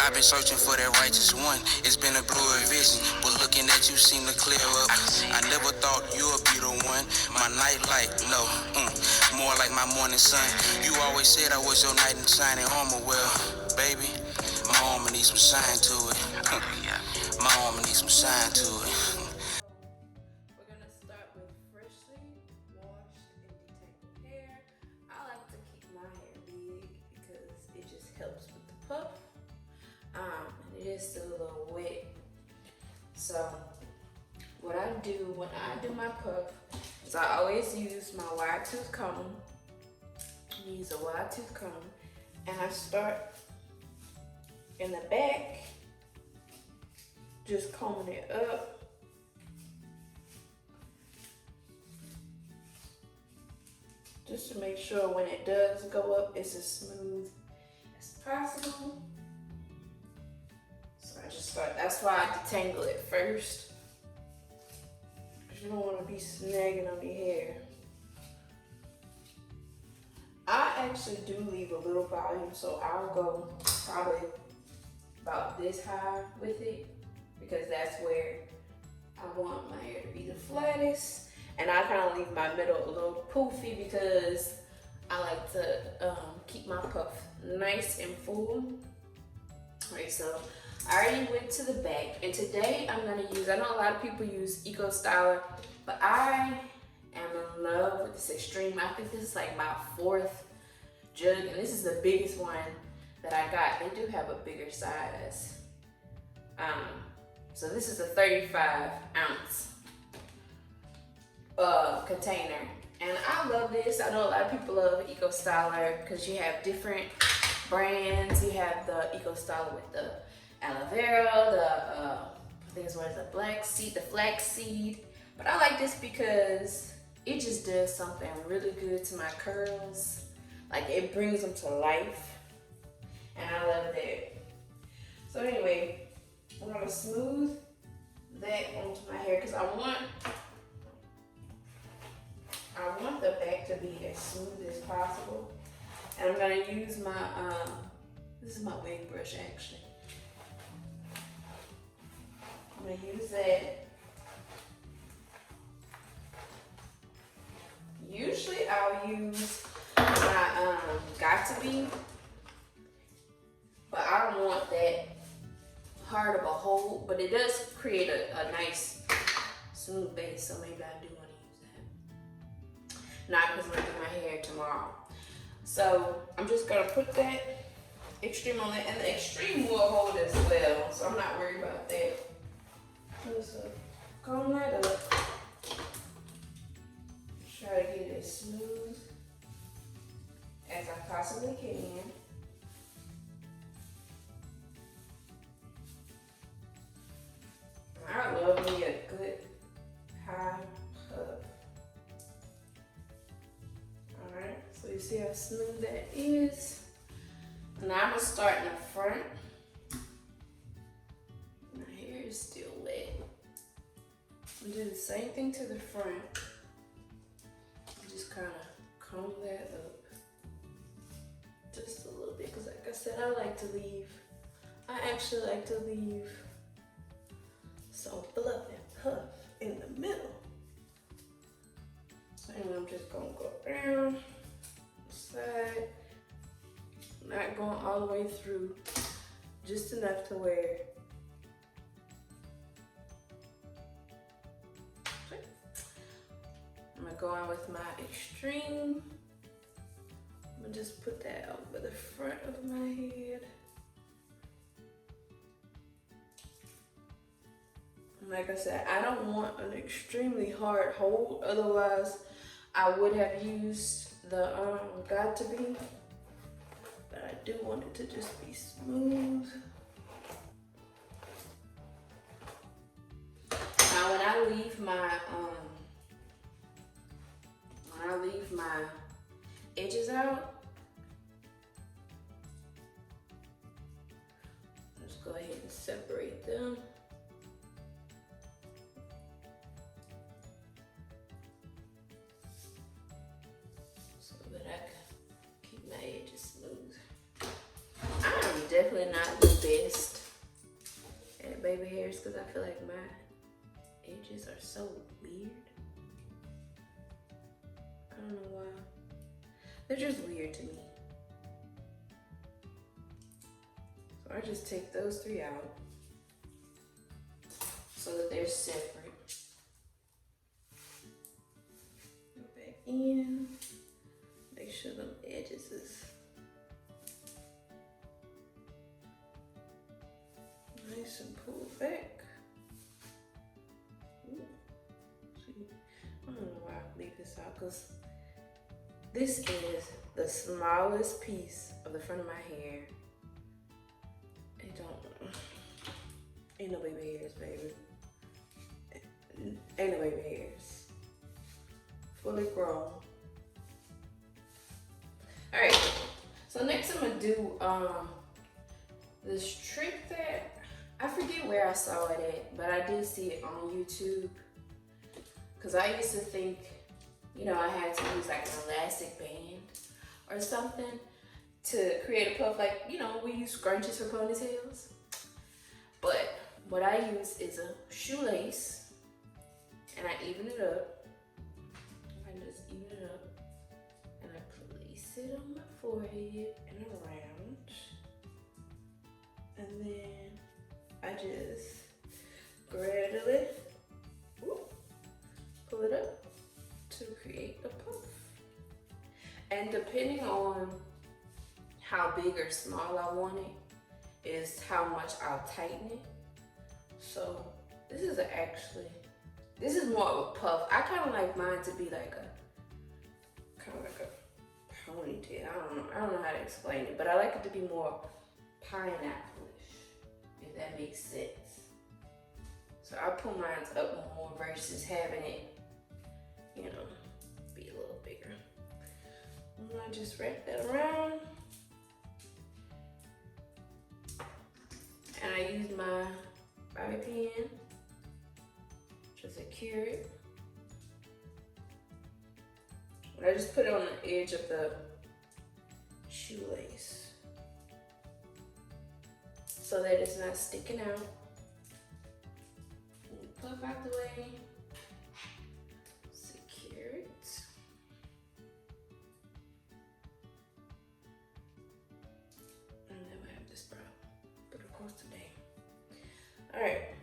I've been searching for that righteous one. It's been a blurry vision, but looking at you seem to clear up. I never thought you'd be the one. My nightlight, no, more like my morning sun. You always said I was your knight in shining armor. Well, baby, my armor needs some shine to it. My armor needs some shine to it. We're gonna start with freshly washed and detangled hair. I like to keep my hair big because it just helps with the puff. And it is still a little wet. So what I do when I do my puff is I always use my wide tooth comb. Use a wide tooth comb, and I start in the back, just combing it up. Just to make sure when it does go up, it's as smooth as possible. So I just start, that's why I detangle it first. Because you don't want to be snagging on your hair. I actually do leave a little volume, so I'll go probably about this high with it, because that's where I want my hair to be the flattest. And I kind of leave my middle a little poofy because I like to keep my puff nice and full. Alright, so I already went to the back, and today I'm gonna use, I know a lot of people use Eco Styler, but I am in love with this Extreme. I think this is like my 4th jug, and this is the biggest one that I got. They do have a bigger size. So this is a 35 ounce container, and I love this. I know a lot of people love Eco Styler because you have different brands. You have the Eco Styler with the aloe vera, I think it's what is the flax seed. But I like this because it just does something really good to my curls. Like, it brings them to life, and I love that. So anyway, I'm gonna smooth that onto my hair because I want the back to be as smooth as possible. And I'm gonna use my, this is my wig brush actually. I'm gonna use that. Usually I'll use my Got2b, but I don't want that hard of a hold, but it does create a nice smooth base, so maybe I do want to use that. Not because I'm gonna do my hair tomorrow. So I'm just gonna put that Extreme on it, and the Extreme will hold as well, so I'm not worried about that. Just comb that up. Try to get it as smooth as I possibly can. I love me a good high puff. Alright, so you see how smooth that is? Now I'm gonna start in the front. My hair is still wet. I'm do the same thing to the front. Just kind of comb that up just a little bit, because like I said, I actually like to leave some fluff and puff in the middle. And I'm just gonna go down the side, not going all the way through, just enough to where I'm gonna go on with my Extreme. I'm gonna just put that over the front of my head. And like I said, I don't want an extremely hard hold, otherwise I would have used the Got2b, but I do want it to just be smooth. Now when I leave my edges out, just go ahead and separate them. So that I can keep my edges smooth. I'm definitely not gonna best at baby hairs because I feel like my edges are so weird. I don't know why. They're just weird to me. So I just take those 3 out so that they're separate. Go back in. Make sure them edges is nice and pulled back. Ooh. See, I don't know why I leave this out because this is the smallest piece of the front of my hair. Ain't no baby hairs, baby. Ain't no baby hairs. Fully grown. Alright, so next I'm gonna do this trick that I forget where I saw it at, but I did see it on YouTube. Cause I used to think, you know, I had to use like an elastic band or something to create a puff, like, you know, we use scrunchies for ponytails. But what I use is a shoelace and I even it up. I just even it up and I place it on my forehead and around. And then I just gradually pull it up to create a puff. And depending on how big or small I want it is how much I'll tighten it. So this is this is more of a puff. I kind of like mine to be like a ponytail. I don't know how to explain it, but I like it to be more pineapple-ish, if that makes sense. So I pull mine up more versus having it, you know, be a little bigger. And I just wrap that around. And I use my bobby pin to secure it. And I just put it on the edge of the shoelace so that it's not sticking out. Puff out the way, secure it. And then we have this brow, but of course today. All right,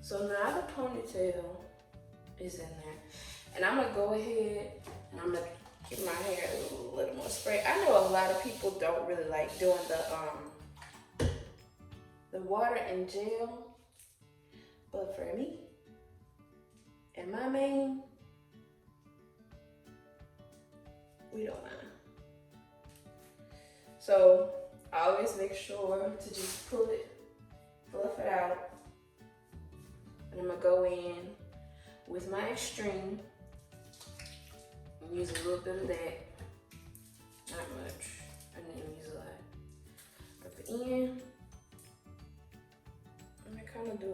so now the ponytail is in there. And I'm gonna go ahead and I'm gonna give my hair a little more spray. I know a lot of people don't really like doing the water and gel, but for me and my mane, we don't mind. So I always make sure to just fluff it out. And I'm gonna go in with my extreme and use a little bit of that. Not much. I didn't use a lot. At the end, I'm gonna kind of do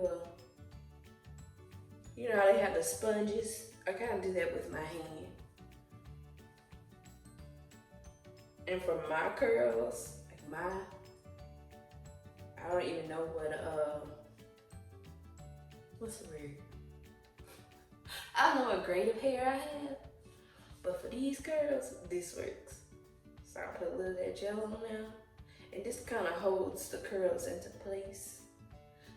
you know how they have the sponges? I kind of do that with my hand. And for my curls, like I don't even know what's the word? I don't know what grade of hair I have, but for these curls, this works. So I put a little of that gel on now, and this kind of holds the curls into place.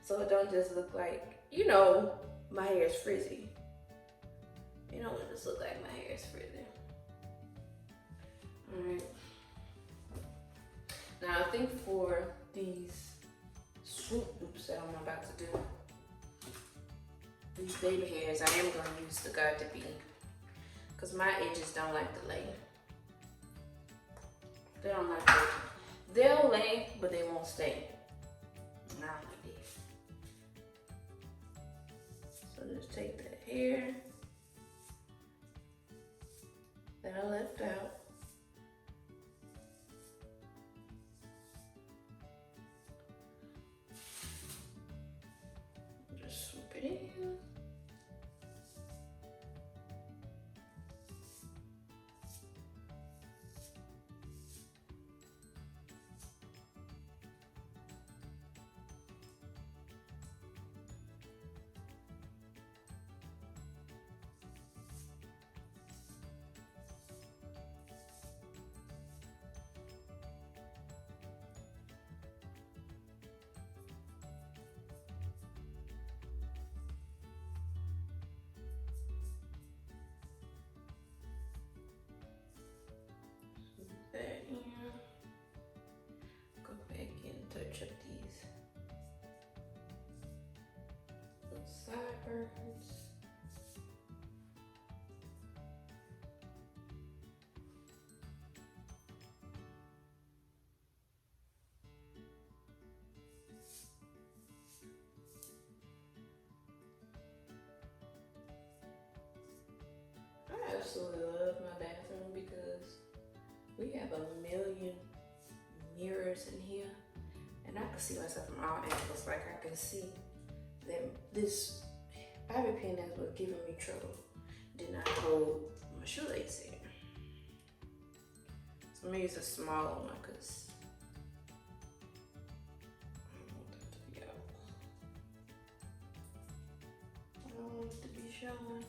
So it don't just look like, you know, my hair is frizzy. You don't want it to look like my hair is frizzy. All right. Now I think for these swoop loops that I'm about to do, these baby hairs, I am going to use the Smoothgotti because my edges don't like to lay. They don't like to. They'll lay, but they won't stay. Not like this. So just take that hair that I left out. Just swoop it in. cards. I absolutely love my bathroom because we have a million mirrors in here, and I can see myself from all angles. Like I can see that this bobby pin that was giving me trouble did not hold my shoelace in. So I'm gonna use a smaller one because I don't want that to be out. I don't want it to be showing.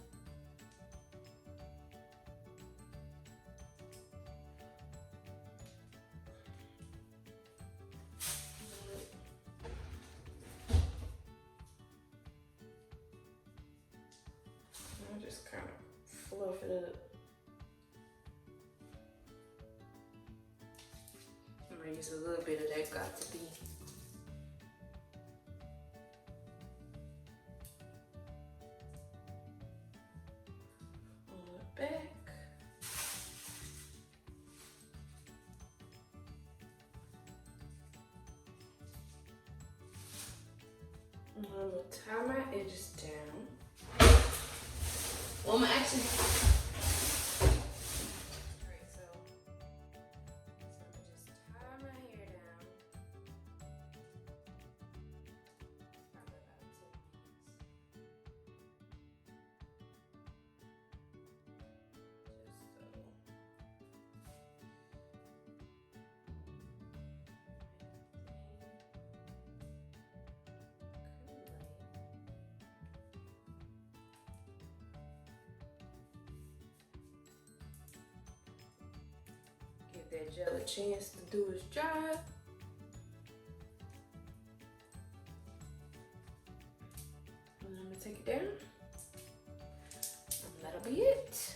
I'll just kind of fluff it up. I'm gonna use a little bit of that got to be. On the back. I'm gonna tie my edges down. Well, I'm actually. Alright, so I'm gonna just tie my hair down. Probably about 2 minutes. Just so. Give that gel a chance to do its job. And I'm gonna take it down. And that'll be it.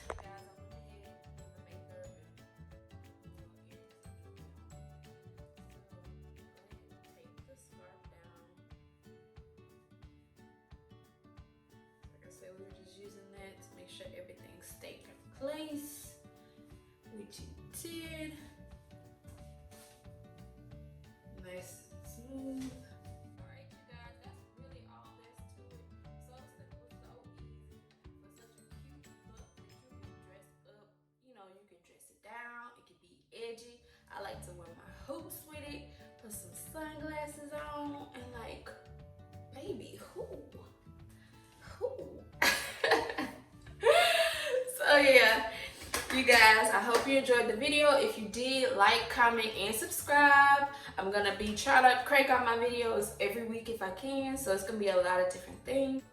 Like I said, we were just using that to make sure everything stayed in place, which it did. Nice and smooth. Alright, you guys, that's really all there's to it. So simple, so easy. For such a cute look that you can dress up. You know, you can dress it down. It can be edgy. I like to wear my hoops with it. Put some sunglasses on. And like, baby, who? So yeah. You guys, I hope you enjoyed the video. If you did, like, comment, and subscribe. I'm gonna be trying to crank out my videos every week if I can, so it's gonna be a lot of different things.